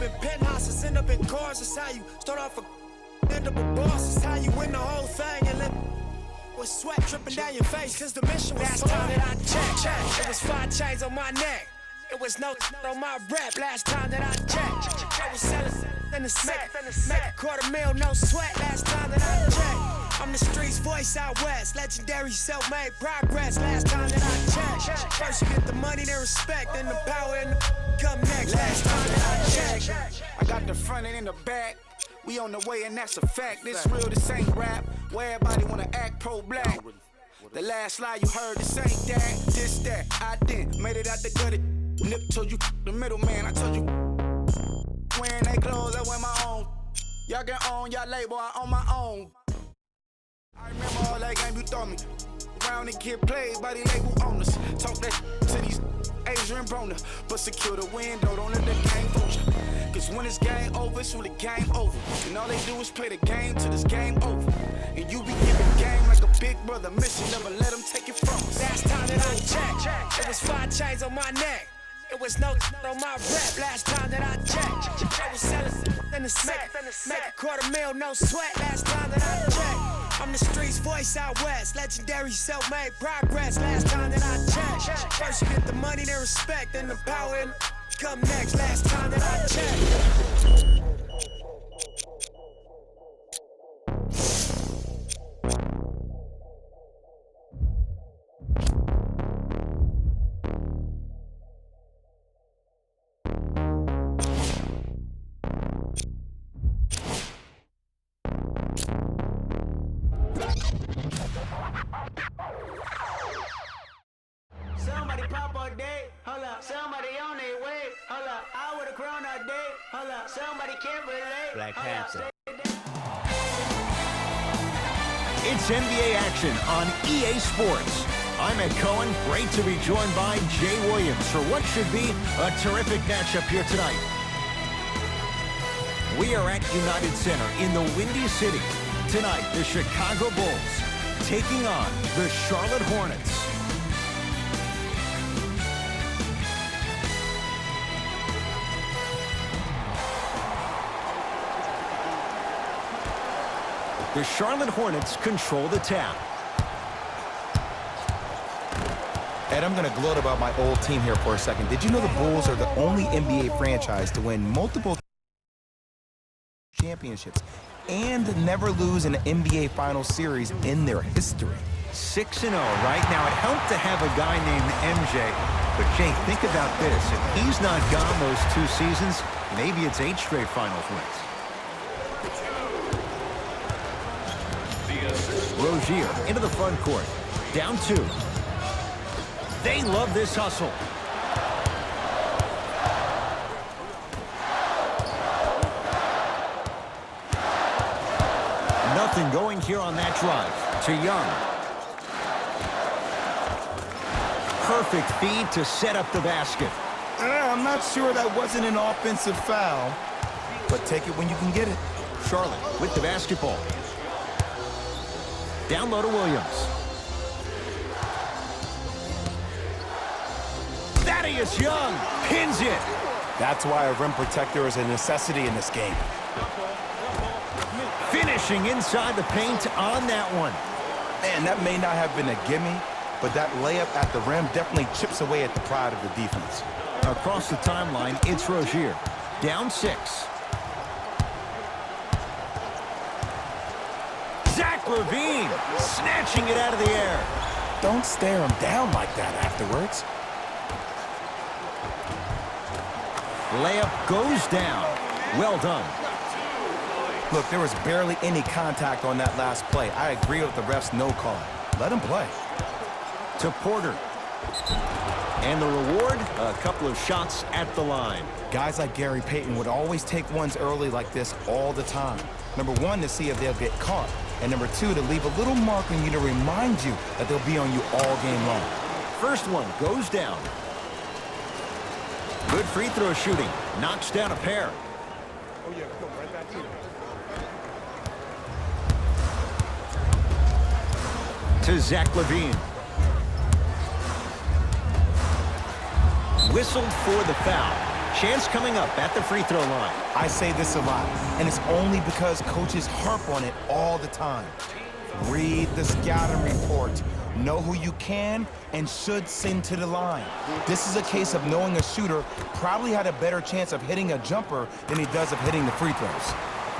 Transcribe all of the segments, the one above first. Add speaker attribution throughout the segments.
Speaker 1: up in penthouses, end up in cars. That's how you start off a end up a boss. That's how you win the whole thing and let with sweat dripping down your face. Cause the mission was last time that I checked. It was 5 chains on my neck. It was no on my rep. Last time that I checked. I was selling in the sack. Make a $250,000, no sweat. Last time that I checked. I'm the streets voice out west. Legendary self-made progress. Last time that I checked. First you get the money, then respect. Then the power and the come next. Last time that I checked.
Speaker 2: I got the front and in the back. We on the way and that's a fact. This real, this ain't rap. Where everybody wanna act pro-black. The last lie you heard, this ain't that. This that, I didn't. Made it out the gutter. Nip told you the middleman. I told you wearing they clothes, I wear my own. Y'all can own y'all label, I own my own. I remember all that game you throw me. Round and get played by the label owners. Talk that to these Adrian Broner. But secure the window, don't let the game fool you. Cause when it's game over, it's when the game over. And all they do is play the game till this game over. And you be giving game like a big brother mission. Never let them take it from us.
Speaker 1: Last time that I checked, it was 5 chains on my neck. It was no on my rep. Last time that I checked, I was selling in the sack. Make a $250,000, no sweat. Last time that I checked. I'm the streets voice out west. Legendary self-made progress. Last time that I checked. First you get the money, then respect. Then the power and come next. Last time that I checked.
Speaker 3: Somebody pop a date, hold up. Somebody on their way, hold up. I would've grown a date, hold up. Somebody can't relate.
Speaker 4: Black Panther.
Speaker 5: It's NBA action on EA Sports. I'm Ed Cohen. Great to be joined by Jay Williams for what should be a terrific matchup here tonight. We are at United Center in the Windy City. Tonight, the Chicago Bulls taking on the Charlotte Hornets. The Charlotte Hornets control the tap.
Speaker 6: Ed, I'm going to gloat about my old team here for a second. Did you know the Bulls are the only NBA franchise to win multiple championships and never lose an NBA Finals series in their history?
Speaker 5: 6-0 right now. It helped to have a guy named MJ. But, Jay, think about this. If he's not gone those 2 seasons, maybe it's 8 straight Finals wins. Rozier into the front court. Down 2. They love this hustle. Nothing going here on that drive. To Young. Perfect feed to set up the basket.
Speaker 6: I'm not sure that wasn't an offensive foul, but take it when you can get it.
Speaker 5: Charlotte with the basketball. Down low to Williams. Thaddeus Young pins it.
Speaker 6: That's why a rim protector is a necessity in this game.
Speaker 5: Finishing inside the paint on that one.
Speaker 6: Man, that may not have been a gimme, but that layup at the rim definitely chips away at the pride of the defense.
Speaker 5: Across the timeline, it's Rozier. Down 6. Zach LaVine snatching it out of the air.
Speaker 6: Don't stare him down like that afterwards.
Speaker 5: Layup goes down. Well done.
Speaker 6: Look, there was barely any contact on that last play. I agree with the ref's no call. Let him play.
Speaker 5: To Porter. And the reward, a couple of shots at the line.
Speaker 6: Guys like Gary Payton would always take ones early like this all the time. Number 1, to see if they'll get caught. And number 2, to leave a little mark on you to remind you that they'll be on you all game long.
Speaker 5: First one goes down. Good free throw shooting. Knocks down a pair.
Speaker 7: Oh, yeah, come right back to you.
Speaker 5: To Zach LaVine. Whistled for the foul. chance coming up at the free throw line.
Speaker 6: I say this a lot, and it's only because coaches harp on it all the time. Read the scouting report. Know who you can and should send to the line. This is a case of knowing a shooter probably had a better chance of hitting a jumper than he does of hitting the free throws.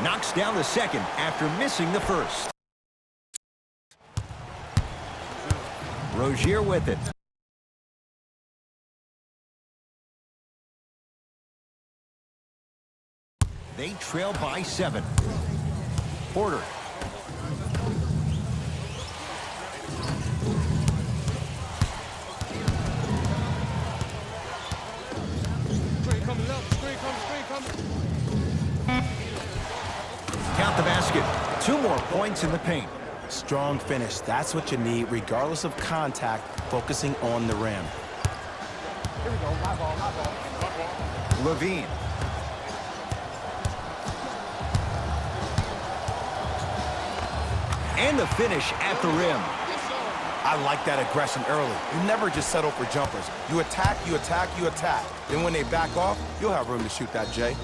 Speaker 5: Knocks down the second after missing the first. Rozier with it. They trail by 7. Porter.
Speaker 7: Screen coming up. Screen coming.
Speaker 5: Count the basket. 2 more points in the paint.
Speaker 6: Strong finish. That's what you need, regardless of contact, focusing on the rim.
Speaker 7: Here we go. My ball.
Speaker 5: Levine. And the finish at the rim.
Speaker 6: I like that aggression early. You never just settle for jumpers. You attack, you attack, you attack. Then when they back off, you'll have room to shoot that, Jay.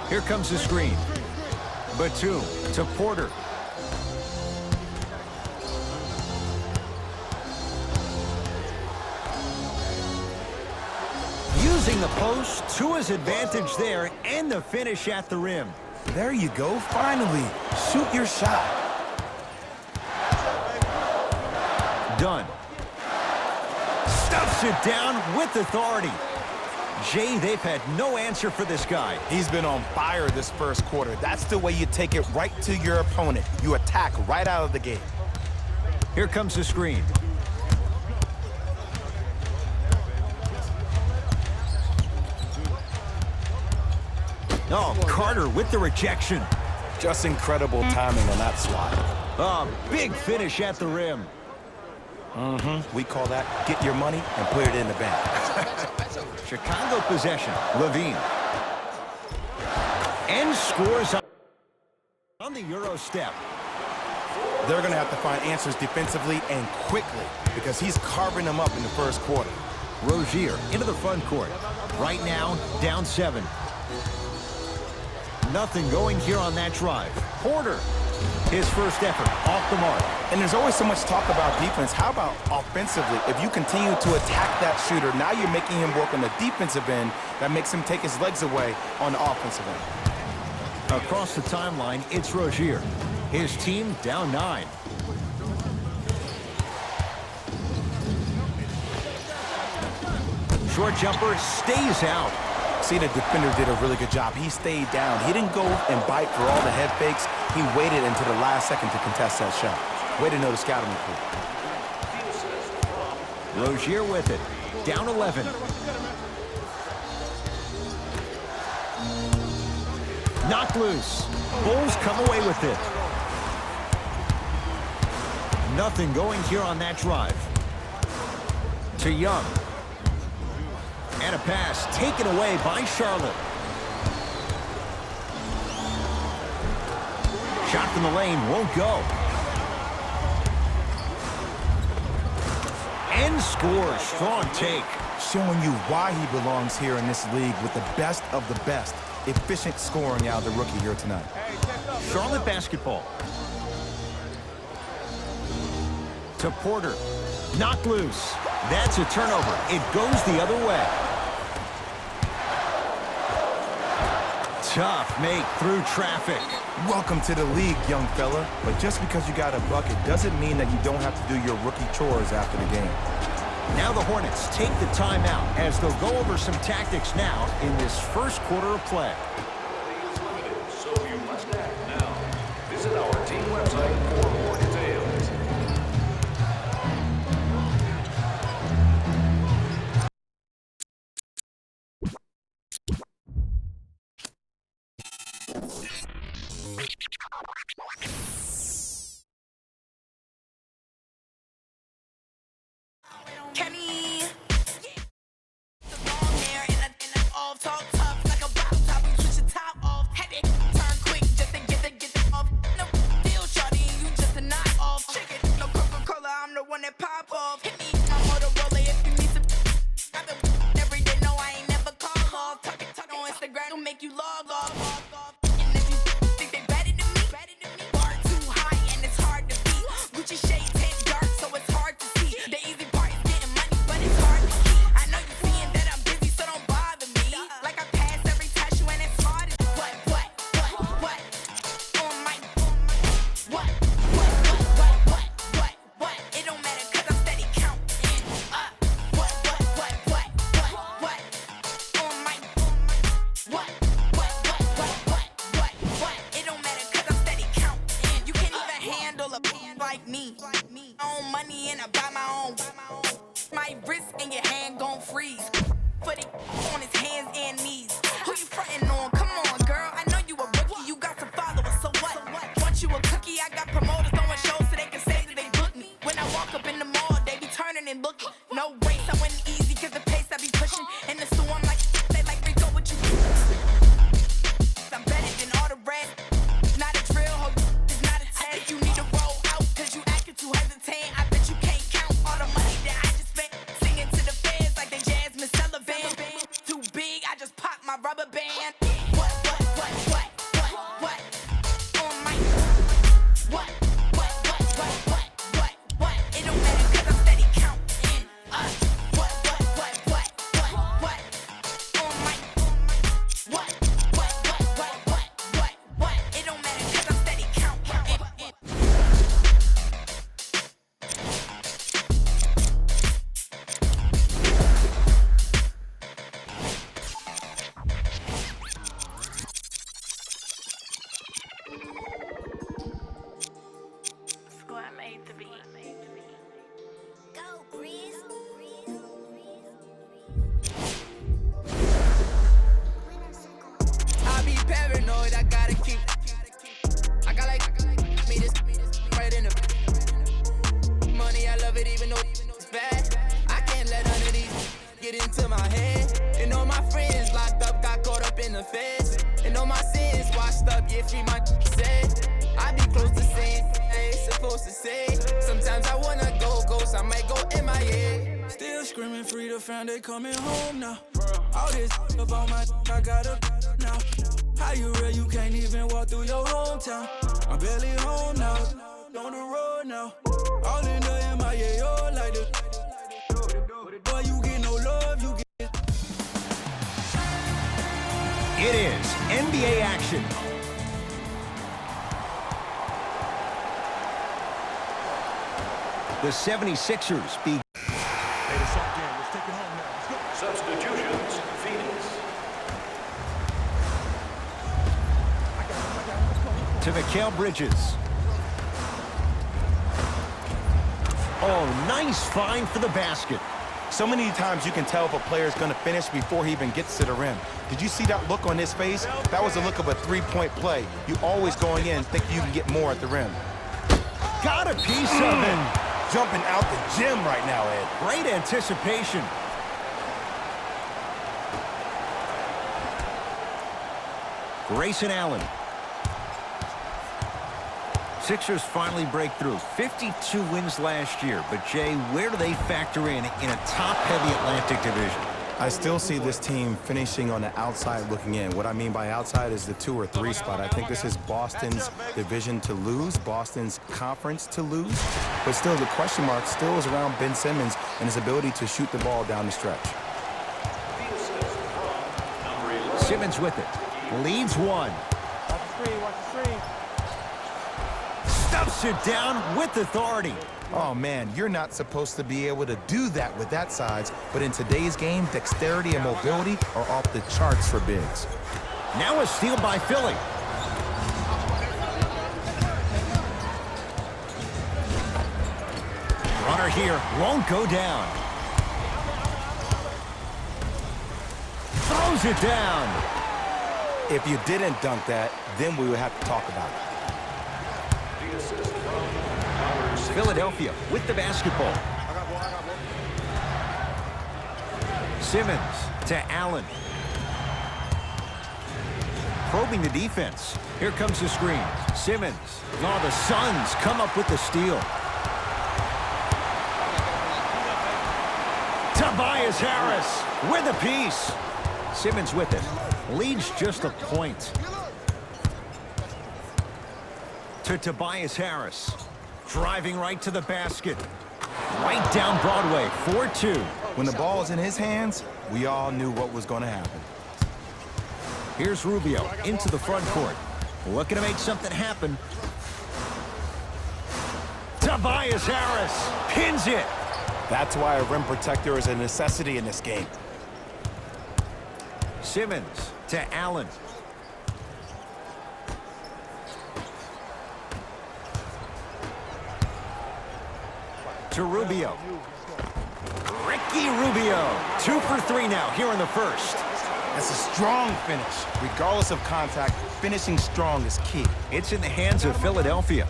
Speaker 5: Here comes the screen. Batum to Porter. Using the post to his advantage there, and the finish at the rim.
Speaker 6: There you go, finally. Shoot your shot.
Speaker 5: Done. Stuffs it down with authority. Jay, they've had no answer for this guy.
Speaker 6: He's been on fire this first quarter. That's the way you take it right to your opponent. You attack right out of the gate.
Speaker 5: Here comes the screen. Oh, Carter with the rejection.
Speaker 6: Just incredible timing on that swat.
Speaker 5: Oh, big finish at the rim.
Speaker 6: We call that get your money and put it in the bank.
Speaker 5: Chicago possession. Levine. And scores on the Euro step.
Speaker 6: They're going to have to find answers defensively and quickly because he's carving them up in the first quarter.
Speaker 5: Rozier into the front court. Right now, down 7. Nothing going here on that drive. Porter, his first effort off the mark.
Speaker 6: And there's always so much talk about defense. How about offensively? If you continue to attack that shooter, now you're making him work on the defensive end. That makes him take his legs away on the offensive end.
Speaker 5: Across the timeline, it's Rozier. His team down 9. Short jumper stays out.
Speaker 6: See, the defender did a really good job. He stayed down. He didn't go and bite for all the head fakes. He waited until the last second to contest that shot. Way to know the scouting report.
Speaker 5: Rozier with it. Down 11. Knocked loose. Bulls come away with it. Nothing going here on that drive. To Young. And a pass taken away by Charlotte. Shot from the lane won't go. And scores. Strong take.
Speaker 6: Showing you why he belongs here in this league with the best of the best. Efficient scoring out of the rookie here tonight.
Speaker 5: Charlotte basketball. To Porter. Knocked loose. That's a turnover. It goes the other way. Tough make through traffic.
Speaker 6: Welcome to the league, young fella. But just because you got a bucket doesn't mean that you don't have to do your rookie chores after the game.
Speaker 5: Now the Hornets take the timeout as they'll go over some tactics now in this first quarter of play.
Speaker 4: So you must act now. Visit our team website for more details.
Speaker 8: Kenny, the long hair and all talk tough like a bop top. You switch the top off, had it turn quick just to get the off. No deal, shawty, you just Instagram will make you log off. And if you think they better than me, bar too high and it's hard to beat. Gucci shades hit dark, so it's hard to see. The easy part is getting money, but it's hard to keep. I know you seeing that I'm busy, so don't bother me. Like I pass every test, you ain't as smart as what? On my what? It don't matter 'cause I'm steady counting up. What? On my what? It don't matter 'cause I'm steady counting. You can't even handle a like me. Own money and I buy my own. My wrist and your hand gon' freeze. Put it on his hands and knees. Who you frontin' on? Come on, girl. I know you a rookie. You got some followers, so what? Want you a cookie? I got promoters throwing shows so they can say that they booked me. When I walk up in the mall, they be turning and looking. No race, I went easy 'cause the pace I be pushing. In the store, I'm like, they like Rico, what you do? I'm better than all the rest. Not a drill, ho, it's not a test. You need to roll out 'cause you acting too hesitant. I bet you can't count all the money that I just spent. Singing to the fans like they Jasmine Sullivan. Too big, I just popped my rubber band. What? On my what? It don't matter 'cause I'm steady counting up. What? On my what? It don't matter 'cause I'm steady counting. Squad made to be.
Speaker 9: Go, Breeze.
Speaker 3: I be paranoid, I gotta keep. I got like me this right in the money. I love it even though it's bad. I can't let none of these get into my head. And all my friends locked up, got caught up in the feds. And all my sins washed up, yeah, free my said. I be close to saying I ain't supposed to say. Sometimes I wanna go ghost, I might go MIA. Still screaming free the fam, they coming home now. All this up on my I got a now. How you real, you can't even walk through your hometown. I'm barely home now, on the road now. All in the MIA, oh, like this. Boy, you get no love, you get.
Speaker 5: It is NBA action. The 76ers beat.
Speaker 4: Substitutions, Phoenix.
Speaker 5: To Mikal Bridges. Oh, nice find for the basket.
Speaker 6: So many times you can tell if a player is going to finish before he even gets to the rim. Did you see that look on his face? That was the look of a three-point play. You always going in think you can get more at the rim.
Speaker 5: Got a piece of it.
Speaker 6: Jumping out the gym right now, Ed.
Speaker 5: Great anticipation. Grayson Allen. Sixers finally break through. 52 wins last year. But, Jay, where do they factor in a top-heavy Atlantic division?
Speaker 6: I still see this team finishing on the outside looking in. What I mean by outside is the 2 or 3 spot. I think this is Boston's division to lose, Boston's conference to lose. But still, the question mark still is around Ben Simmons and his ability to shoot the ball down the stretch.
Speaker 5: Simmons with it. Leads one.
Speaker 7: Watch the screen, watch the screen.
Speaker 5: Stuffs it down with authority.
Speaker 6: Oh, man, you're not supposed to be able to do that with that size, but in today's game, dexterity and mobility are off the charts for bigs.
Speaker 5: Now a steal by Philly. Runner here won't go down. Throws it down.
Speaker 6: If you didn't dunk that, then we would have to talk about it.
Speaker 5: Philadelphia with the basketball. Simmons to Allen. Probing the defense. Here comes the screen. Simmons. Oh, the Suns come up with the steal. Tobias Harris with a piece. Simmons with it. Leads just a point. To Tobias Harris. Driving right to the basket. Right down Broadway, 4-2.
Speaker 6: When the ball is in his hands, we all knew what was going to happen.
Speaker 5: Here's Rubio into the front court. Looking to make something happen. Tobias Harris pins it.
Speaker 6: That's why a rim protector is a necessity in this game.
Speaker 5: Simmons to Allen. To Rubio. Ricky Rubio. 2 for 3 now here in the first.
Speaker 6: That's a strong finish. Regardless of contact, finishing strong is key.
Speaker 5: It's in the hands of Philadelphia.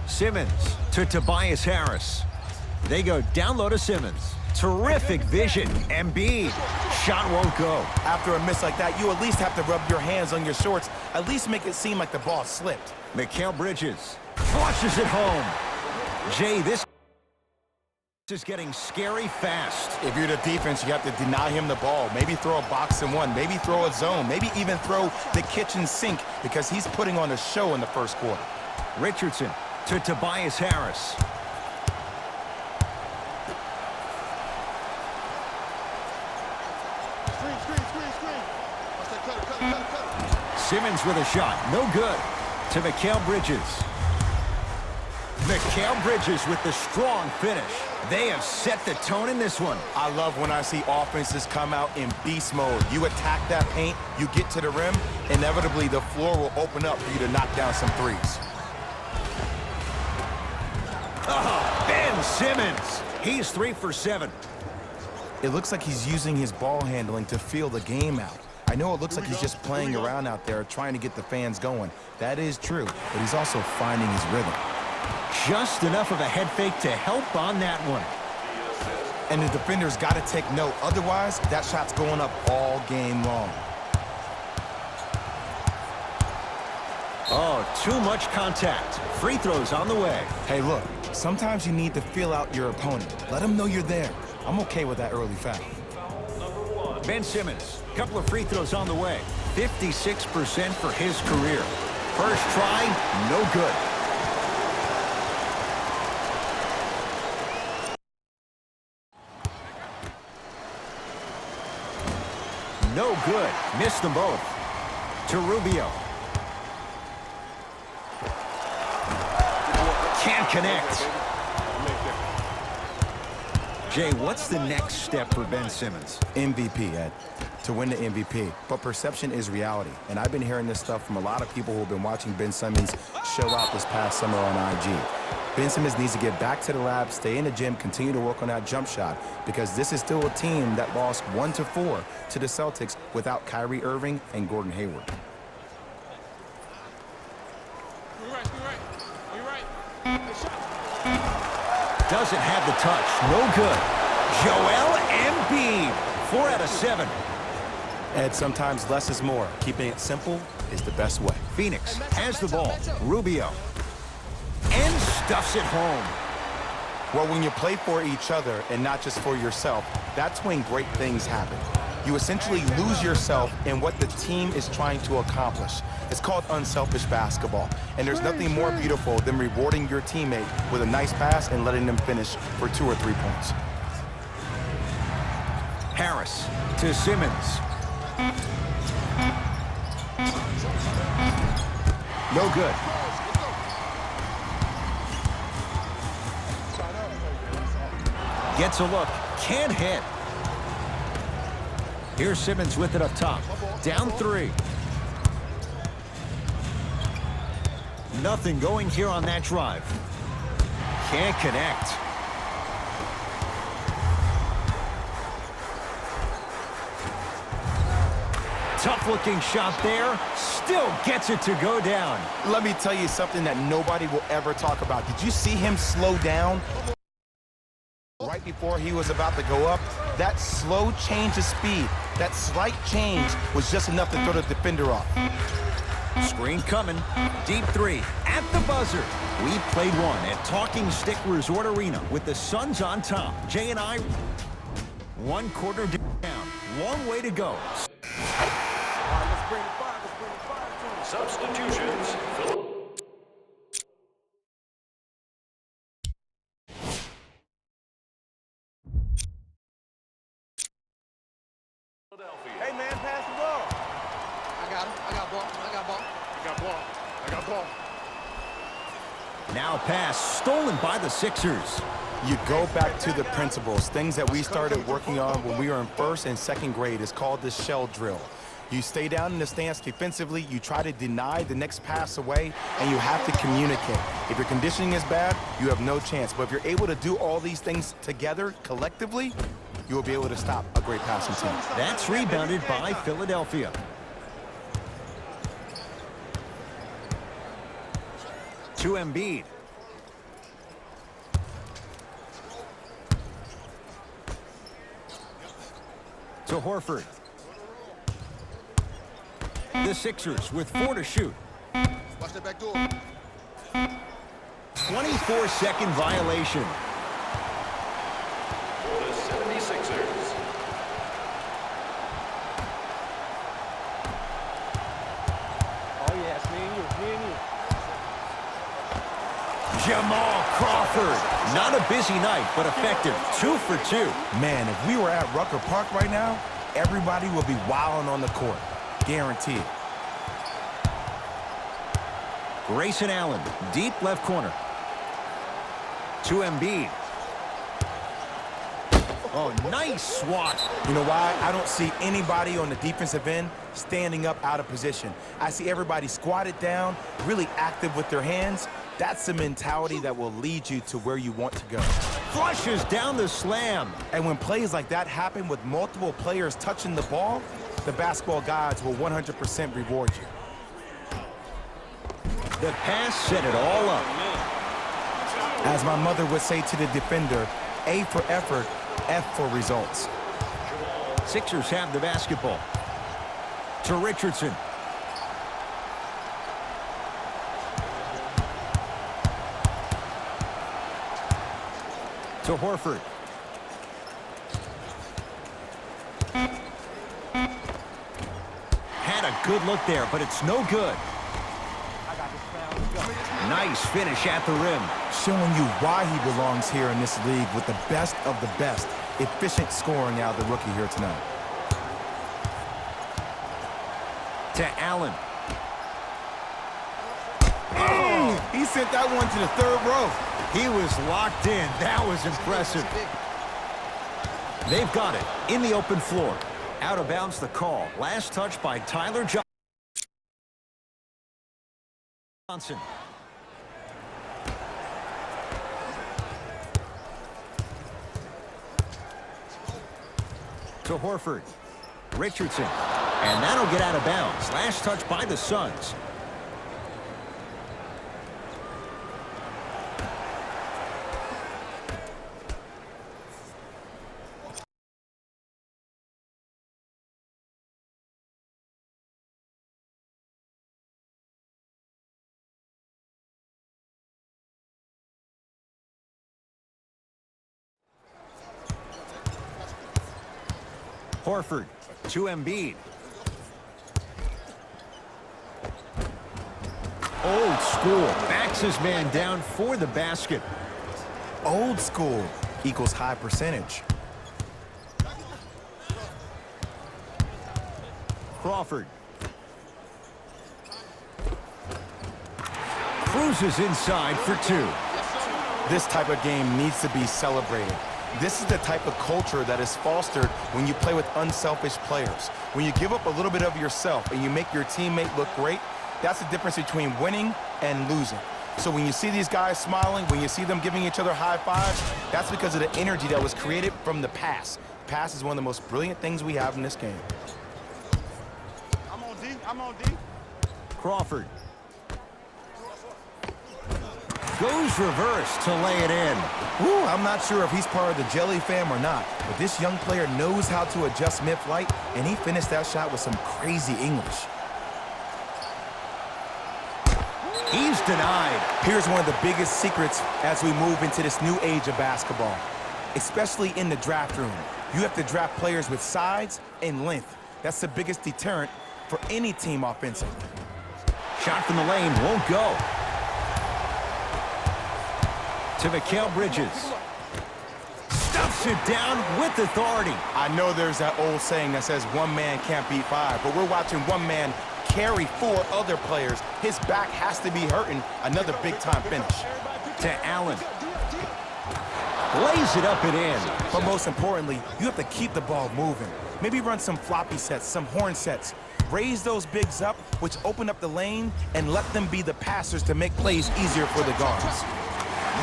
Speaker 5: Simmons to Tobias Harris. They go down low to Simmons. Terrific vision. Embiid. Shot won't go.
Speaker 6: After a miss like that, you at least have to rub your hands on your shorts. At least make it seem like the ball slipped.
Speaker 5: Mikal Bridges flushes it home. Jay, this is getting scary fast.
Speaker 6: If you're the defense, you have to deny him the ball. Maybe throw a box and one. Maybe throw a zone. Maybe even throw the kitchen sink because he's putting on a show in the first quarter.
Speaker 5: Richardson to Tobias Harris. Simmons with a shot. No good. To Mikal Bridges. Mikal Bridges with the strong finish. They have set the tone in this one.
Speaker 6: I love when I see offenses come out in beast mode. You attack that paint, you get to the rim, inevitably the floor will open up for you to knock down some threes.
Speaker 5: Oh, Ben Simmons. He's 3 for 7.
Speaker 6: It looks like he's using his ball handling to feel the game out. I know it looks like he's just playing around out there trying to get the fans going. That is true, but he's also finding his rhythm.
Speaker 5: Just enough of a head fake to help on that one.
Speaker 6: And the defender's got to take note. Otherwise, that shot's going up all game long.
Speaker 5: Oh, too much contact. Free throws on the way.
Speaker 6: Hey, look, sometimes you need to feel out your opponent. Let them know you're there. I'm okay with that early foul.
Speaker 5: Ben Simmons, couple of free throws on the way. 56% for his career. First try, no good. No good. Missed them both. To Rubio. Can't connect. Jay, what's the next step for Ben Simmons?
Speaker 6: MVP, Ed. To win the MVP. But perception is reality. And I've been hearing this stuff from a lot of people who have been watching Ben Simmons show out this past summer on IG. Ben Simmons needs to get back to the lab, stay in the gym, continue to work on that jump shot, because this is still a team that lost 1-4 to the Celtics without Kyrie Irving and Gordon Hayward.
Speaker 5: Doesn't have the touch. No good. Joel Embiid. 4 out of 7.
Speaker 6: Ed, sometimes less is more. Keeping it simple is the best way.
Speaker 5: Phoenix has the ball. Rubio. And stuffs it home.
Speaker 6: Well, when you play for each other and not just for yourself, that's when great things happen. You essentially lose yourself in what the team is trying to accomplish. It's called unselfish basketball. And there's nothing more beautiful than rewarding your teammate with a nice pass and letting them finish for 2 or 3 points.
Speaker 5: Harris to Simmons. No good. Gets a look. Can't hit. Here's Simmons with it up top. Down 3. Nothing going here on that drive. Can't connect. Tough-looking shot there. Still gets it to go down.
Speaker 6: Let me tell you something that nobody will ever talk about. Did you see him slow down right before he was about to go up? That slow change of speed, that slight change was just enough to throw the defender off.
Speaker 5: Screen coming. Deep three at the buzzer. We played one at Talking Stick Resort Arena with the Suns on top. Jay and I, 1 quarter down. Long way to go.
Speaker 4: Substitutions.
Speaker 7: Hey, man, pass the ball. I got him. I got ball. I got ball. I got ball. I got ball.
Speaker 5: Now pass stolen by the Sixers.
Speaker 6: You go back to the principles, things that we started working on when we were in 1st and 2nd grade. It's called the shell drill. You stay down in the stance defensively, you try to deny the next pass away, and you have to communicate. If your conditioning is bad, you have no chance. But if you're able to do all these things together, collectively, you will be able to stop a great passing team.
Speaker 5: That's rebounded by Philadelphia. To Embiid. To Horford. The Sixers with 4 to shoot.
Speaker 7: Watch that back door.
Speaker 5: 24-second violation.
Speaker 4: For the 76ers.
Speaker 7: Oh, yeah, it's me and you. Me and you.
Speaker 5: Jamal Crawford. Not a busy night, but effective. 2 for 2.
Speaker 6: Man, if we were at Rucker Park right now, everybody will be wilding on the court. Guaranteed.
Speaker 5: Grayson Allen, deep left corner. To Embiid. Oh, nice swat.
Speaker 6: You know why? I don't see anybody on the defensive end standing up out of position. I see everybody squatted down, really active with their hands. That's the mentality that will lead you to where you want to go.
Speaker 5: Flushes down the slam.
Speaker 6: And when plays like that happen with multiple players touching the ball, the basketball gods will 100% reward you.
Speaker 5: The pass set it all up.
Speaker 6: As my mother would say to the defender, A for effort, F for results.
Speaker 5: Sixers have the basketball. To Richardson. To Horford. Had a good look there, but it's no good. Nice finish at the rim.
Speaker 6: Showing you why he belongs here in this league with the best of the best. Efficient scoring out of the rookie here tonight.
Speaker 5: To Allen.
Speaker 6: Oh, he sent that one to the 3rd row.
Speaker 5: He was locked in. That was impressive. They've got it in the open floor. Out of bounds the call. Last touch by Tyler Johnson. To Horford. Richardson. And that'll get out of bounds. Last touch by the Suns. Horford to Embiid. Old school. Backs his man down for the basket.
Speaker 6: Old school equals high percentage.
Speaker 5: Crawford. Cruises inside for 2.
Speaker 6: This type of game needs to be celebrated. This is the type of culture that is fostered when you play with unselfish players. When you give up a little bit of yourself and you make your teammate look great, that's the difference between winning and losing. So when you see these guys smiling, when you see them giving each other high fives, that's because of the energy that was created from the pass. Pass is one of the most brilliant things we have in this game.
Speaker 7: I'm on D. I'm on D.
Speaker 5: Crawford. Goes reverse to lay it in.
Speaker 6: Woo, I'm not sure if he's part of the Jelly fam or not, but this young player knows how to adjust mid-flight, and he finished that shot with some crazy English.
Speaker 5: He's denied.
Speaker 6: Here's one of the biggest secrets as we move into this new age of basketball, especially in the draft room. You have to draft players with size and length. That's the biggest deterrent for any team offensively.
Speaker 5: Shot from the lane won't go. To Mikal Bridges. Stuffs it down with authority.
Speaker 6: I know there's that old saying that says one man can't beat five, but we're watching one man carry four other players. His back has to be hurting. Another big-time finish.
Speaker 5: To Allen. Lays it up and in.
Speaker 6: But most importantly, you have to keep the ball moving. Maybe run some floppy sets, some horn sets. Raise those bigs up, which open up the lane, and let them be the passers to make plays easier for the guards.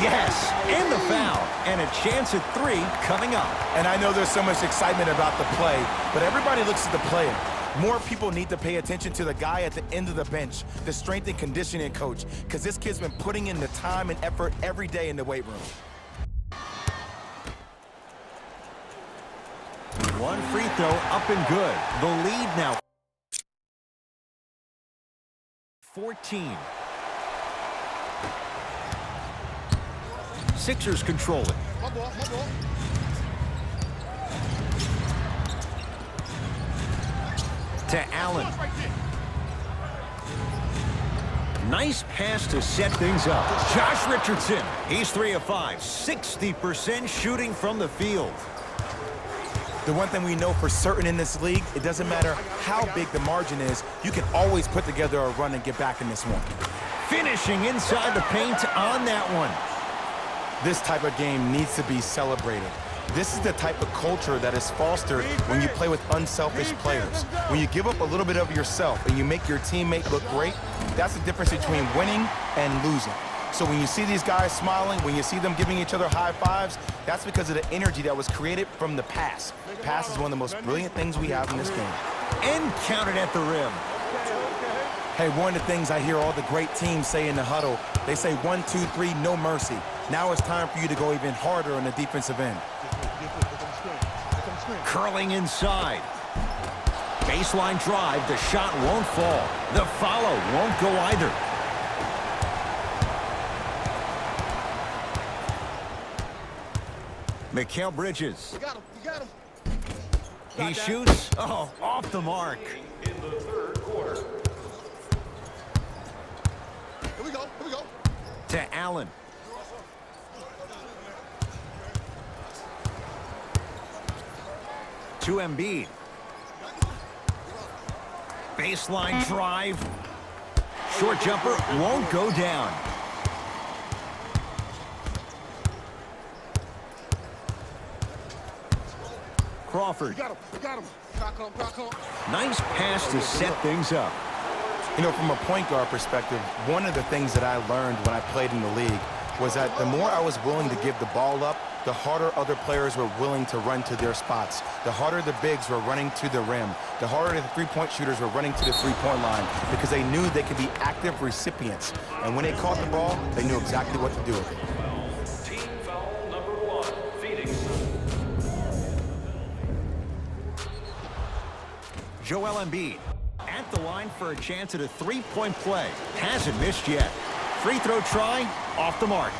Speaker 5: Yes, and the foul. And a chance at three coming up.
Speaker 6: And I know there's so much excitement about the play, but everybody looks at the player. More people need to pay attention to the guy at the end of the bench, the strength and conditioning coach, because this kid's been putting in the time and effort every day in the weight room.
Speaker 5: One free throw up and good. The lead now 14. Sixers control it.
Speaker 7: My ball, my ball.
Speaker 5: To Allen. Nice pass to set things up. Josh Richardson. He's 3 of 5. 60% shooting from the field.
Speaker 6: The one thing we know for certain in this league, it doesn't matter how big the margin is, you can always put together a run and get back in this one.
Speaker 5: Finishing inside the paint on that one.
Speaker 6: This type of game needs to be celebrated. This is the type of culture that is fostered when you play with unselfish players. When you give up a little bit of yourself and you make your teammate look great, that's the difference between winning and losing. So when you see these guys smiling, when you see them giving each other high fives, that's because of the energy that was created from the pass. Pass is one of the most brilliant things we have in this game.
Speaker 5: And counted at the rim.
Speaker 6: Hey, one of the things I hear all the great teams say in the huddle, they say 1, 2, 3, no mercy. Now it's time for you to go even harder on the defensive end.
Speaker 5: Curling inside. Baseline drive, the shot won't fall. The follow won't go either. Mikal Bridges.
Speaker 7: You got him, you got him.
Speaker 5: He shoots, off the mark.
Speaker 4: In the third quarter.
Speaker 7: Here we go, here we go.
Speaker 5: To Allen. To Embiid. Baseline drive. Short jumper won't go down. Crawford.
Speaker 7: You got him, you got him. Rock on.
Speaker 5: Nice pass to set things up.
Speaker 6: You know, from a point guard perspective, one of the things that I learned when I played in the league was that the more I was willing to give the ball up, the harder other players were willing to run to their spots. The harder the bigs were running to the rim. The harder the three-point shooters were running to the three-point line because they knew they could be active recipients. And when they caught the ball, they knew exactly what to do with it.
Speaker 4: Team foul number 1, Phoenix.
Speaker 5: Joel Embiid at the line for a chance at a three-point play. Hasn't missed yet. Free throw try, off the mark.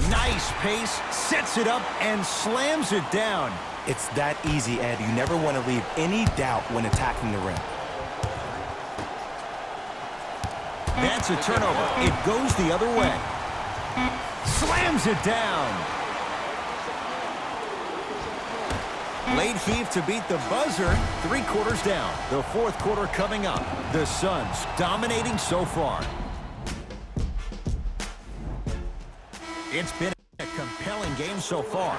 Speaker 5: Nice pace, sets it up and slams it down.
Speaker 6: It's that easy, Ed. You never want to leave any doubt when attacking the rim.
Speaker 5: That's a turnover. It goes the other way. Slams it down. Late heave to beat the buzzer. 3 quarters down. The fourth quarter coming up. The Suns dominating so far. It's been a compelling game so far.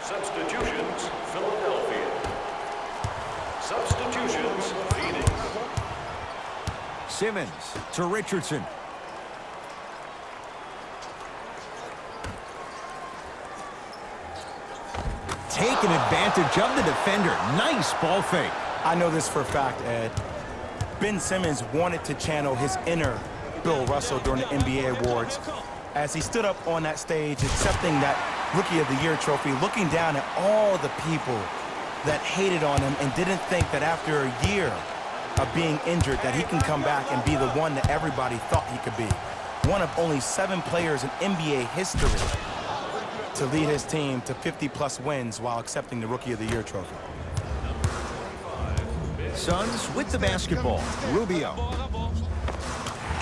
Speaker 4: Substitutions, Philadelphia. Substitutions, Phoenix.
Speaker 5: Simmons to Richardson. Taking advantage of the defender. Nice ball fake.
Speaker 6: I know this for a fact, Ed. Ben Simmons wanted to channel his inner Bill Russell during the NBA awards as he stood up on that stage accepting that Rookie of the Year trophy, looking down at all the people that hated on him and didn't think that after a year of being injured that he can come back and be the one that everybody thought he could be. One of only 7 players in NBA history to lead his team to 50-plus wins while accepting the Rookie of the Year trophy.
Speaker 5: Suns with the basketball. Rubio.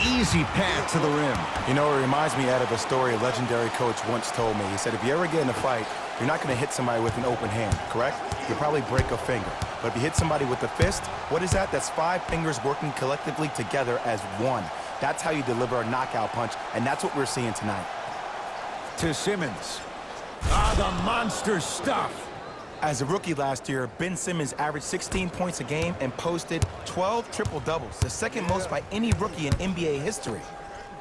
Speaker 5: Easy path to the rim.
Speaker 6: You know, it reminds me, Ed, of a story a legendary coach once told me. He said, if you ever get in a fight, you're not going to hit somebody with an open hand, correct? You'll probably break a finger. But if you hit somebody with a fist, what is that? That's 5 fingers working collectively together as one. That's how you deliver a knockout punch, and that's what we're seeing tonight.
Speaker 5: To Simmons. Ah, the monster stuff.
Speaker 6: As a rookie last year, Ben Simmons averaged 16 points a game and posted 12 triple-doubles, the second most by any rookie in NBA history.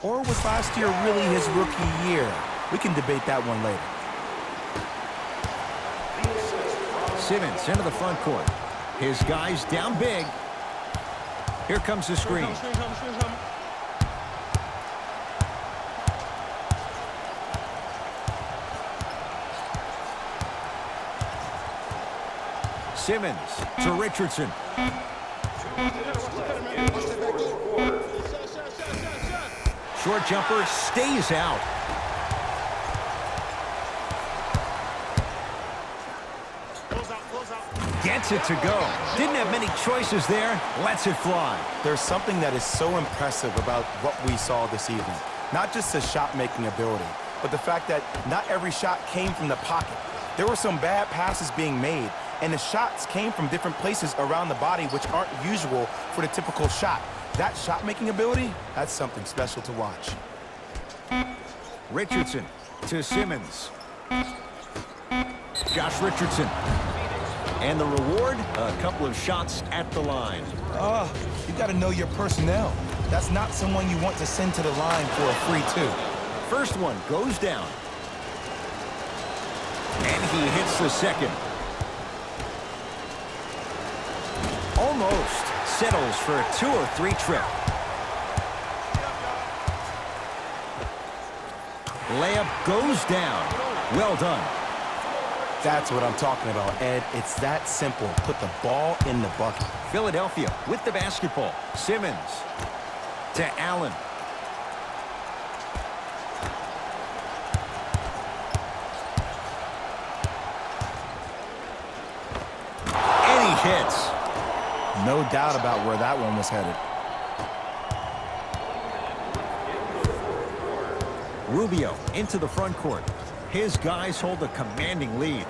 Speaker 6: Or was last year really his rookie year? We can debate that one later.
Speaker 5: Simmons into the front court. His guys down big. Here comes the screen. Simmons to Richardson. Short jumper stays out. Gets it to go. Didn't have many choices there. Lets it fly.
Speaker 6: There's something that is so impressive about what we saw this evening. Not just his shot-making ability, but the fact that not every shot came from the pocket. There were some bad passes being made, and the shots came from different places around the body, which aren't usual for the typical shot. That shot-making ability, that's something special to watch.
Speaker 5: Richardson to Simmons. Josh Richardson. And the reward, a couple of shots at the line.
Speaker 6: You got to know your personnel. That's not someone you want to send to the line for a free 2.
Speaker 5: First one goes down. And he hits the second. Almost settles for a 2 or 3 trip. Layup goes down. Well done.
Speaker 6: That's what I'm talking about, Ed. It's that simple. Put the ball in the bucket.
Speaker 5: Philadelphia with the basketball. Simmons to Allen. And he hits.
Speaker 6: No doubt about where that one was headed.
Speaker 5: Rubio into the front court. His guys hold a commanding lead.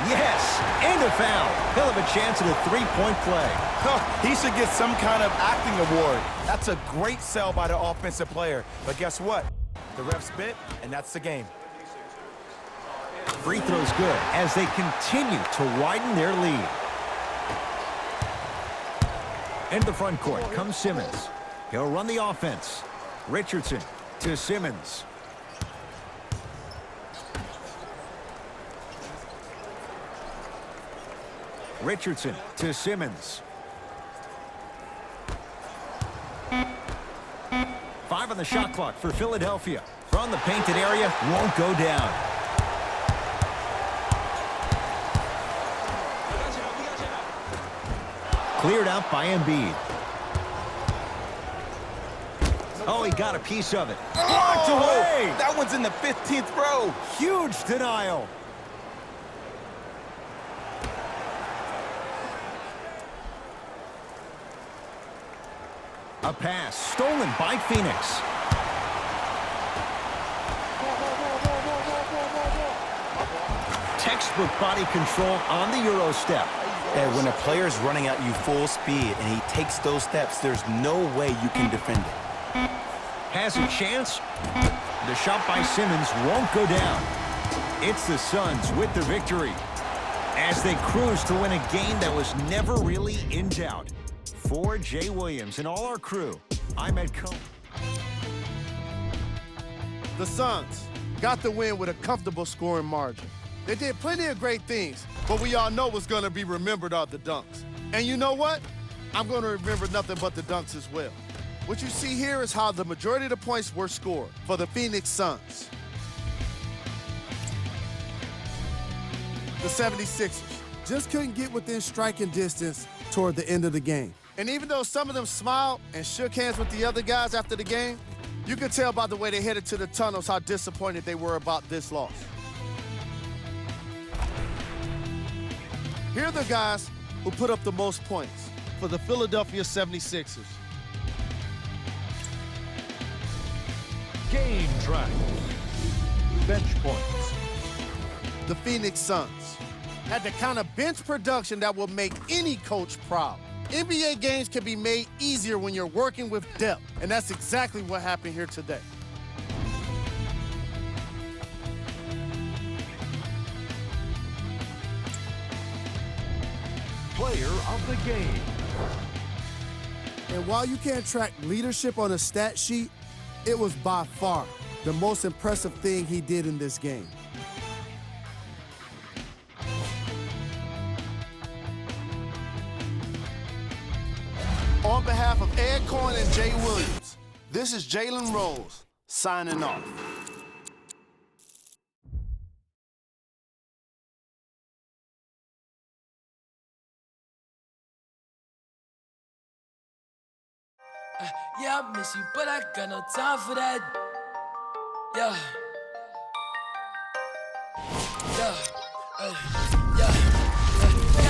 Speaker 5: Yes, and a foul. He'll have a chance at a 3-point play.
Speaker 6: He should get some kind of acting award. That's a great sell by the offensive player. But guess what? The ref spit, and that's the game.
Speaker 5: Free throw's good as they continue to widen their lead. Into the front court comes Simmons. He'll run the offense. Richardson to Simmons. Richardson to Simmons. 5 on the shot clock for Philadelphia. From the painted area, won't go down. Cleared out by Embiid. Oh, he got a piece of it. Blocked away!
Speaker 6: That one's in the 15th row.
Speaker 5: Huge denial. A pass stolen by Phoenix. Textbook body control on the Euro step.
Speaker 6: And when a player's running at you full speed and he takes those steps, there's no way you can defend it.
Speaker 5: Has a chance. The shot by Simmons won't go down. It's the Suns with the victory as they cruise to win a game that was never really in doubt. For Jay Williams and all our crew, I'm Ed Cohen.
Speaker 10: The Suns got the win with a comfortable scoring margin. They did plenty of great things, but we all know what's going to be remembered are the dunks. And you know what? I'm going to remember nothing but the dunks as well. What you see here is how the majority of the points were scored for the Phoenix Suns. The 76ers just couldn't get within striking distance toward the end of the game. And even though some of them smiled and shook hands with the other guys after the game, you could tell by the way they headed to the tunnels how disappointed they were about this loss. Here are the guys who put up the most points for the Philadelphia 76ers.
Speaker 4: Game track. Bench points.
Speaker 10: The Phoenix Suns had the kind of bench production that will make any coach proud. NBA games can be made easier when you're working with depth, and that's exactly what happened here today.
Speaker 4: Player of the game.
Speaker 10: And while you can't track leadership on a stat sheet, it was by far the most impressive thing he did in this game. On behalf of Ed Cohen and Jay Williams, this is Jalen Rose signing off.
Speaker 11: Yeah, I miss you, but I got no time for that. Yeah. Yeah. Yeah,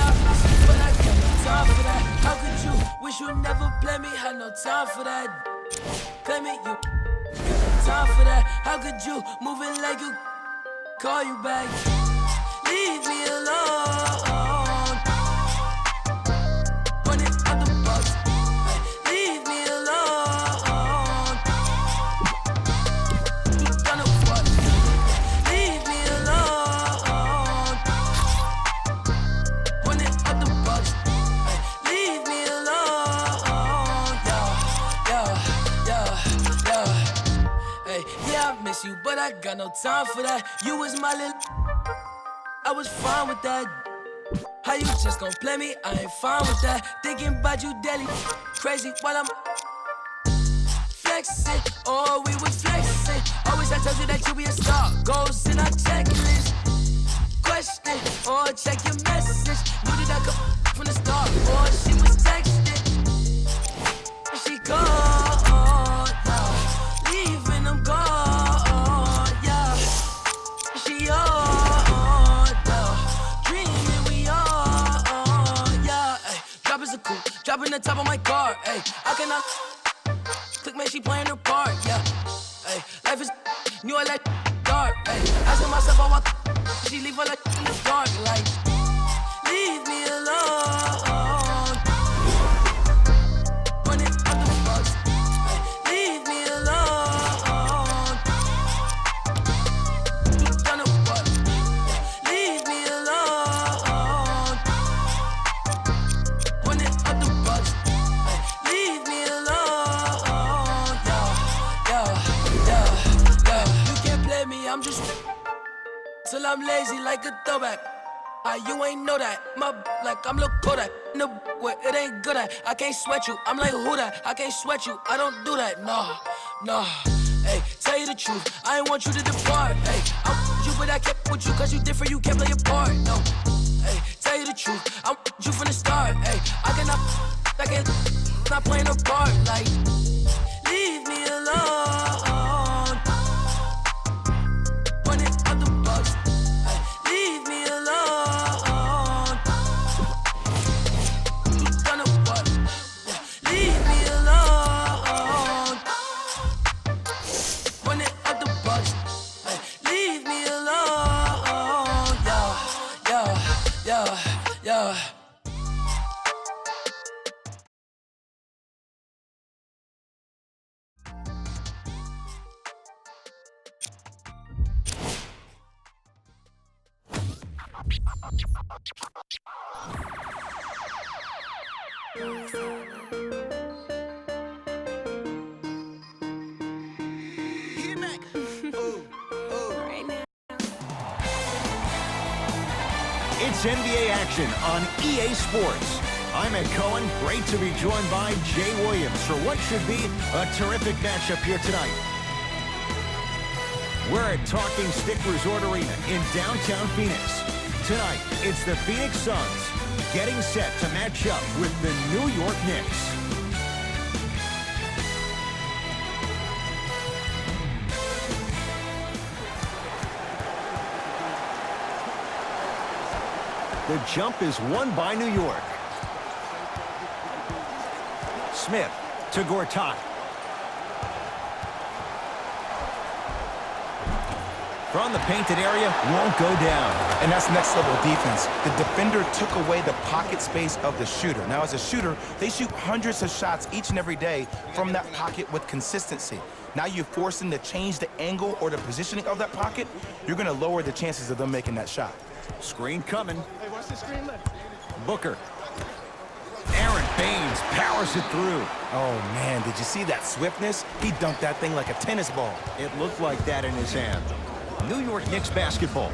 Speaker 11: I miss you, but I got no time for that. How could you wish you never play me? Had no time for that. Play me, you got no time for that. How could you move it like you call you back? Leave me alone. Run it out the box. Leave me alone. You gonna what? Leave me alone. Run it out the box. Leave me alone. Yeah. Hey, yeah, I miss you, but I got no time for that. You was my little, I was fine with that. How you just gon' play me? I ain't fine with that. Thinking about you daily, crazy while I'm flexing. Oh, we was flexing. Always I told you that you be a star. Goals in our checklist. Question or check your message. Knew that I come from the start. Or she was texting. She called, yeah. Leaving them gone, yeah. She on, yeah. Dreaming we on, yeah. Ay, drop is a coupe, dropping the top of my car. Ay, I cannot click, man, she playing her part, yeah. Ay, life is new, I like dark. Ay, asking myself, I want she leave her like in the dark, like leave me alone. Run it out the box. Ay, leave me alone. You gonna what? Leave me alone. Run it out the box. Ay, leave me alone. Yeah. You can't play me, I'm just till I'm lazy like a throwback. You ain't know that. My like I'm Lil Kodak. No, where it ain't good at. I can't sweat you. I'm like who that? I can't sweat you. I don't do that. No. Hey, tell you the truth. I ain't want you to depart. Hey, I'm with you, but I kept with you cause you different. You can't play your part. No. Hey, tell you the truth. I'm with you from the start. Hey, I can't not playing a part. Like, leave me alone. Run it out the box. Ay, leave me alone. You gonna what? Yeah, leave me alone. Run it out the box. Ay, leave me alone. Yeah.
Speaker 5: It's NBA action on EA Sports. I'm Ed Cohen. Great to be joined by Jay Williams for what should be a terrific matchup here tonight. We're at Talking Stick Resort Arena in downtown Phoenix. Tonight, it's the Phoenix Suns getting set to match up with the New York Knicks. The jump is won by New York. Smith to Gortat. From the painted area, won't go down.
Speaker 6: And that's next level defense. The defender took away the pocket space of the shooter. Now, as a shooter, they shoot hundreds of shots each and every day from that pocket with consistency. Now you force them to change the angle or the positioning of that pocket, you're going to lower the chances of them making that shot.
Speaker 5: Screen coming.
Speaker 7: Hey, watch the screen left.
Speaker 5: Booker. Aaron Baines powers it through.
Speaker 6: Oh, man, did you see that swiftness? He dunked that thing like a tennis ball.
Speaker 5: It looked like that in his hand. New York Knicks basketball.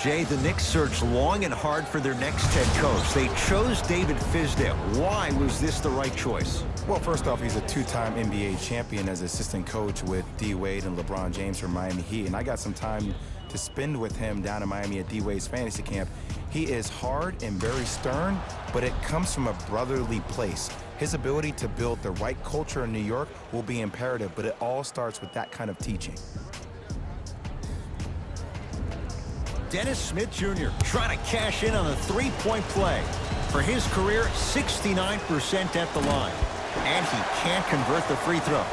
Speaker 5: Jay, the Knicks searched long and hard for their next head coach. They chose David Fizdale. Why was this the right choice?
Speaker 6: Well, first off, he's a two-time NBA champion as assistant coach with D. Wade and LeBron James from Miami Heat. And I got some time to spend with him down in Miami at D. Wade's fantasy camp. He is hard and very stern, but it comes from a brotherly place. His ability to build the right culture in New York will be imperative, but it all starts with that kind of teaching.
Speaker 5: Dennis Smith Jr. trying to cash in on a three-point play. For his career, 69% at the line. And he can't convert the free throw.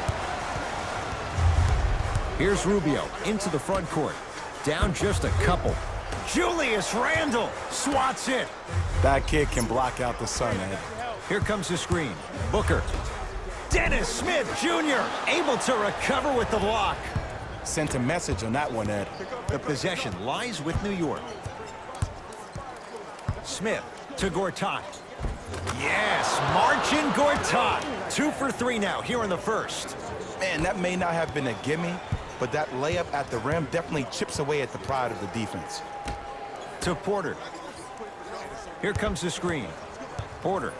Speaker 5: Here's Rubio into the front court. Down just a couple. Julius Randle swats it.
Speaker 6: That kid can block out the sun, Ed.
Speaker 5: Here comes the screen. Booker. Dennis Smith Jr. able to recover with the block.
Speaker 6: Sent a message on that one, Ed.
Speaker 5: The possession lies with New York. Smith to Gortat. Yes, Marcin Gortat. 2 for 3 now here in the first.
Speaker 6: Man, that may not have been a gimme, but that layup at the rim definitely chips away at the pride of the defense.
Speaker 5: To Porter. Here comes the screen. Porter.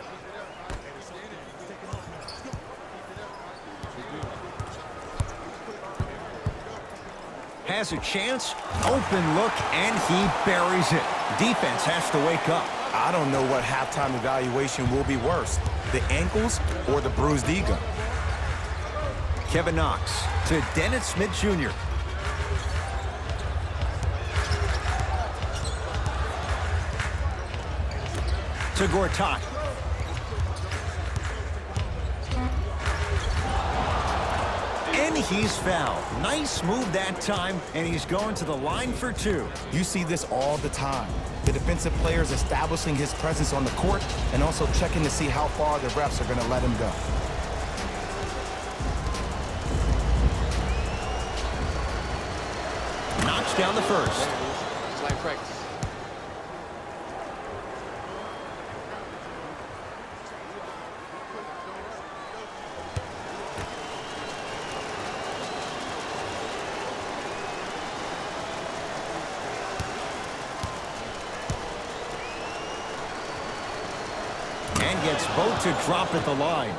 Speaker 5: Has a chance, open look, and he buries it. Defense has to wake up.
Speaker 6: I don't know what halftime evaluation will be worse, the ankles or the bruised ego.
Speaker 5: Kevin Knox to Dennis Smith Jr. To Gortat. And he's fouled. Nice move that time, and he's going to the line for 2.
Speaker 6: You see this all the time. The defensive players establishing his presence on the court and also checking to see how far the refs are going to let him go.
Speaker 5: Knocks down the first.
Speaker 7: It's like practice.
Speaker 5: And gets both to drop at the line.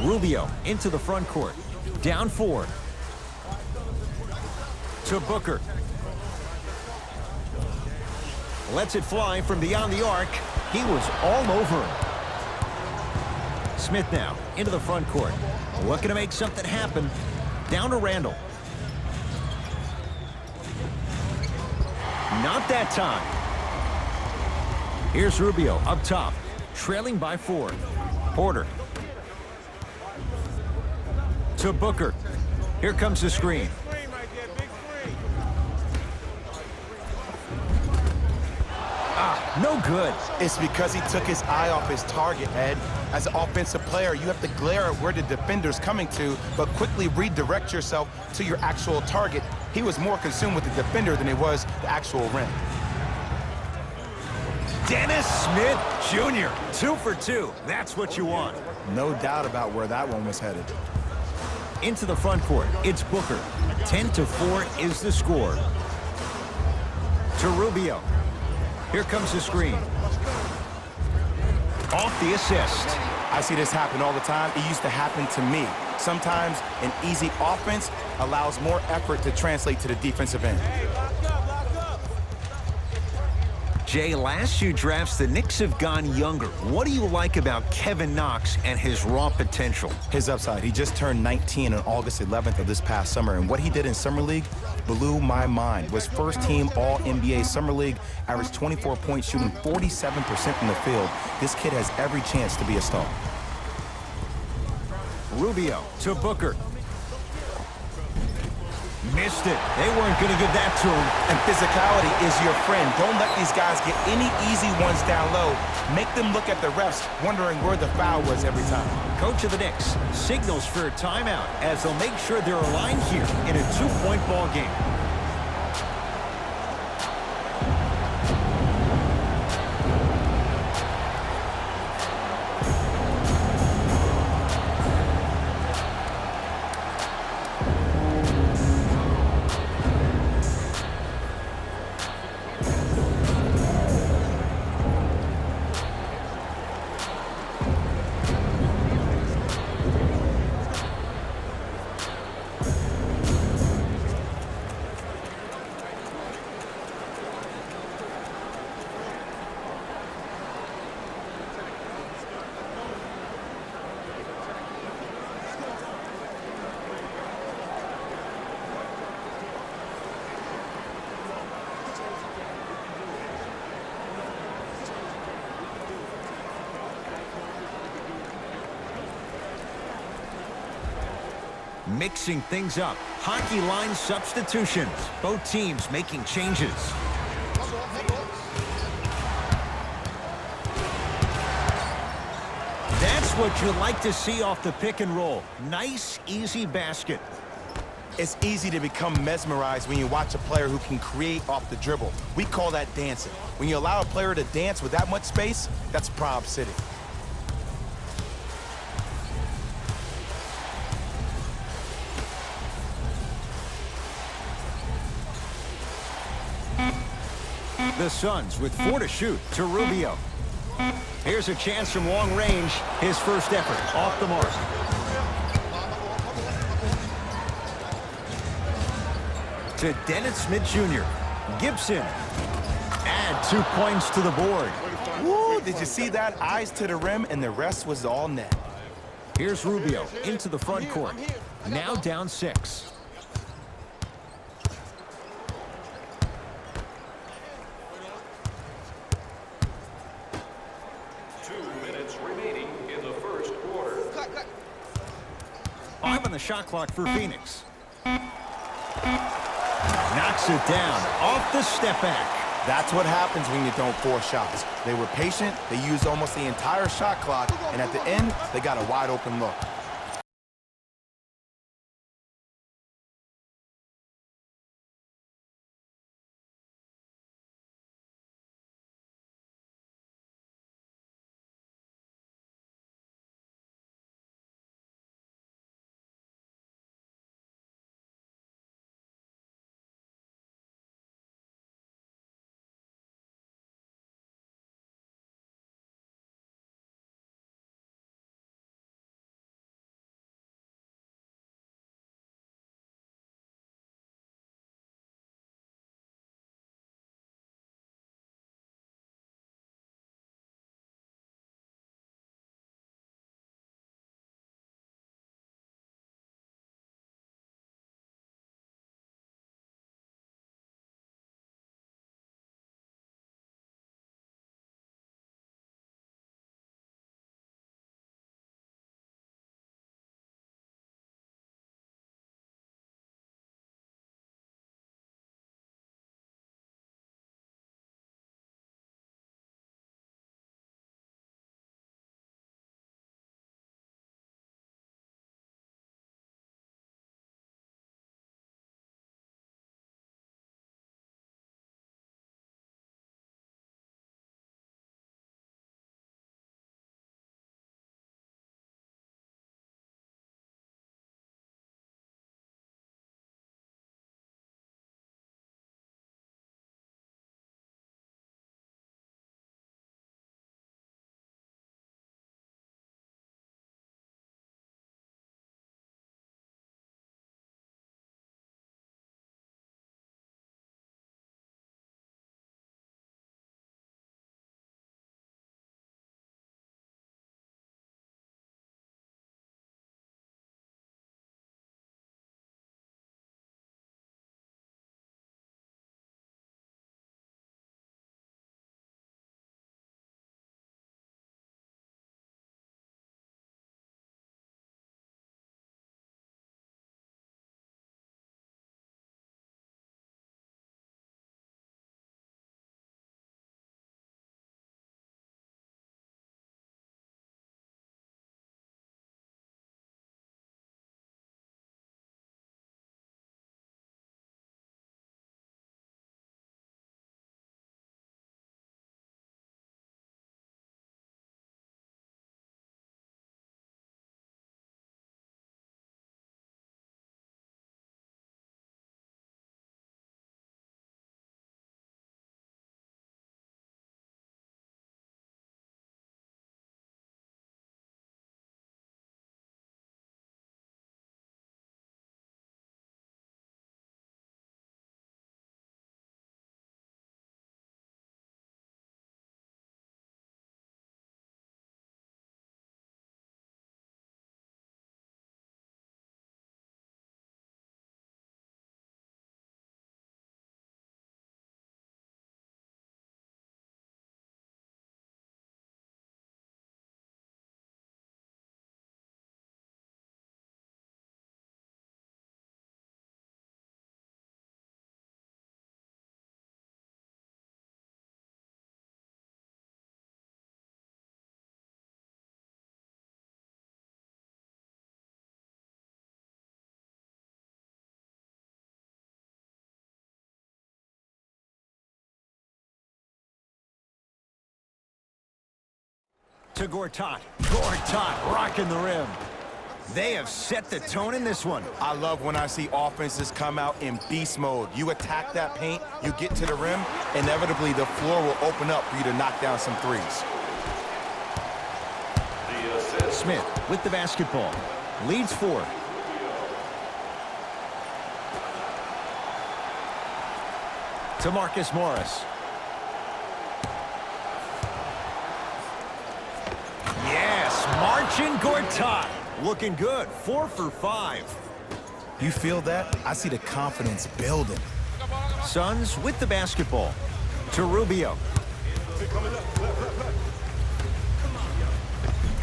Speaker 5: Rubio into the front court. Down 4. To Booker. Lets it fly from beyond the arc. He was all over him. Smith now into the front court. Looking to make something happen. Down to Randle. Not that time. Here's Rubio up top, trailing by 4. Porter. To Booker. Here comes the screen. No good.
Speaker 6: It's because he took his eye off his target, Ed. As an offensive player, you have to glare at where the defender's coming to, but quickly redirect yourself to your actual target. He was more consumed with the defender than he was the actual rim.
Speaker 5: Dennis Smith Jr. 2 for 2. That's what you want.
Speaker 6: No doubt about where that one was headed.
Speaker 5: Into the front court, it's Booker. 10-4 is the score. To Rubio. Here comes the screen. off the assist.
Speaker 6: I see this happen all the time. It used to happen to me. Sometimes an easy offense allows more effort to translate to the defensive end.
Speaker 5: Jay, last few drafts, the Knicks have gone younger. What do you like about Kevin Knox and his raw potential?
Speaker 6: His upside. He just turned 19 on August 11th of this past summer, and what he did in Summer League blew my mind. Was first-team All-NBA Summer League, averaged 24 points, shooting 47% from the field. This kid has every chance to be a star.
Speaker 5: Rubio to Booker. Missed it. They weren't going to give that to him.
Speaker 6: And physicality is your friend. Don't let these guys get any easy ones down low. Make them look at the refs, wondering where the foul was every time.
Speaker 5: Coach of the Knicks signals for a timeout as they'll make sure they're aligned here in a two-point ball game. Mixing things up. Hockey line substitutions. Both teams making changes. That's what you like to see off the pick and roll. Nice, easy basket.
Speaker 6: It's easy to become mesmerized when you watch a player who can create off the dribble. We call that dancing. When you allow a player to dance with that much space, that's Prob City.
Speaker 5: The Suns with 4 to shoot to Rubio. Here's a chance from long range. His first effort off the mark. To Dennis Smith Jr. Gibson. Add 2 points to the board.
Speaker 6: Woo, did you see that? Eyes to the rim, and the rest was all net.
Speaker 5: Here's Rubio into the front court. Now down 6. On the shot clock for Phoenix. Knocks it down off the step back.
Speaker 6: That's what happens when you don't force shots. They were patient, they used almost the entire shot clock, and at the end, they got a wide open look.
Speaker 5: To Gortat. Gortat rocking the rim. They have set the tone in this one.
Speaker 6: I love when I see offenses come out in beast mode. You attack that paint, you get to the rim, inevitably the floor will open up for you to knock down some threes.
Speaker 5: Smith with the basketball. Leads 4. To Marcus Morris. Yes, marching Gortat. Looking good, 4 for 5.
Speaker 6: You feel that? I see the confidence building.
Speaker 5: Suns with the basketball. To Rubio.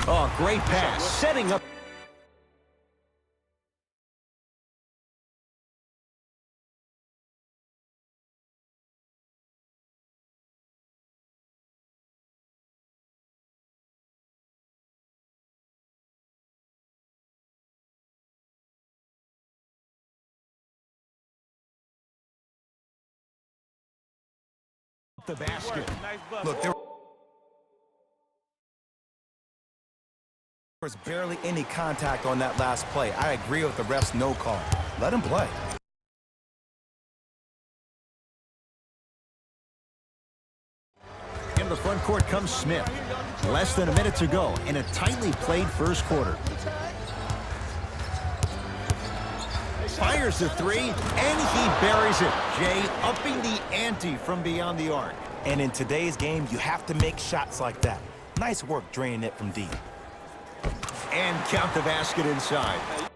Speaker 5: Oh, great pass, setting up. The basket.
Speaker 6: Look, there was barely any contact on that last play. I agree with the ref's no call. Let him play.
Speaker 5: In the front court comes Smith. Less than a minute to go in a tightly played first quarter. Fires the 3, and he buries it. Jay upping the ante from beyond the arc.
Speaker 6: And in today's game, you have to make shots like that. Nice work draining it from deep.
Speaker 5: And count the basket inside.